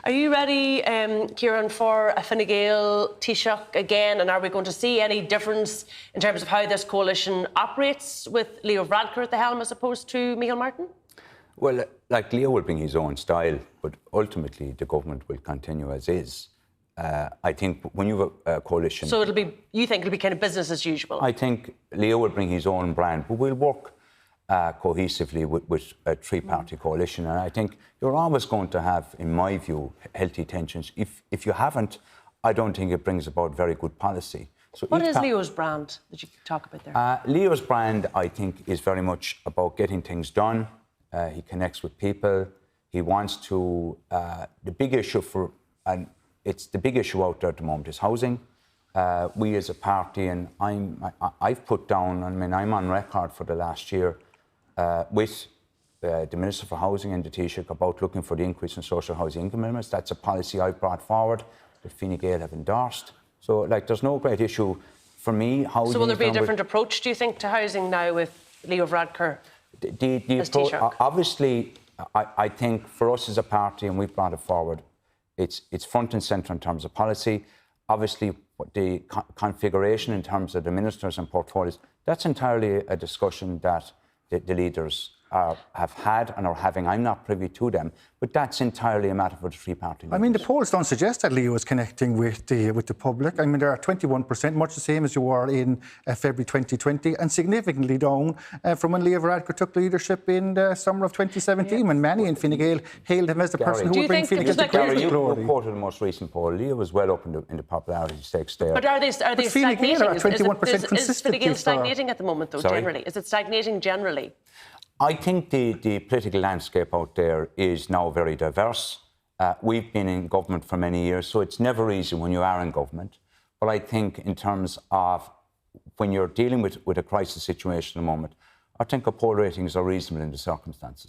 Are you ready, Kieran, for a Fine Gael Taoiseach again? And are we going to see any difference in terms of how this coalition operates with Leo Varadkar at the helm as opposed to Micheál Martin? Well, like Leo will bring his own style, but ultimately the government will continue as is. I think when you have a coalition... So you think it'll be kind of business as usual? I think Leo will bring his own brand, but we'll work cohesively with a three-party coalition. And I think you're always going to have, in my view, healthy tensions. If you haven't, I don't think it brings about very good policy. So what is Leo's brand that you talk about there? Leo's brand, I think, is very much about getting things done. He connects with people. He wants to... the big issue and it's the big issue out there at the moment is housing. We as a party, and I've put down, I mean, I'm on record for the last year with the Minister for Housing and the Taoiseach about looking for the increase in social housing income limits. That's a policy I've brought forward that Fine Gael have endorsed. So, like, there's no great issue for me. Housing. So will there be a different approach, do you think, to housing now with Leo Varadkar as Taoiseach? Obviously, I think for us as a party, and we've brought it forward, it's front and centre in terms of policy. Obviously, the configuration in terms of the ministers and portfolios, that's entirely a discussion that the leaders have had and are having. I'm not privy to them, but that's entirely a matter for the three-party leaders. I mean, the polls don't suggest that Leo is connecting with the public. I mean, there are 21%, much the same as you were in February 2020, and significantly down from when Leo Varadkar took leadership in the summer of 2017, when many in Fine Gael hailed him as the person who would bring Fine Gael to greater glory. You quoted the most recent poll. Leo was well up in the popularity stakes there. But are they stagnating? Fine Gael are 21% consistently. Is Fine Gael stagnating at the moment, though, generally? Is it stagnating generally? I think the political landscape out there is now very diverse. We've been in government for many years, so it's never easy when you are in government. But I think in terms of when you're dealing with a crisis situation at the moment, I think our poll ratings are reasonable in the circumstances.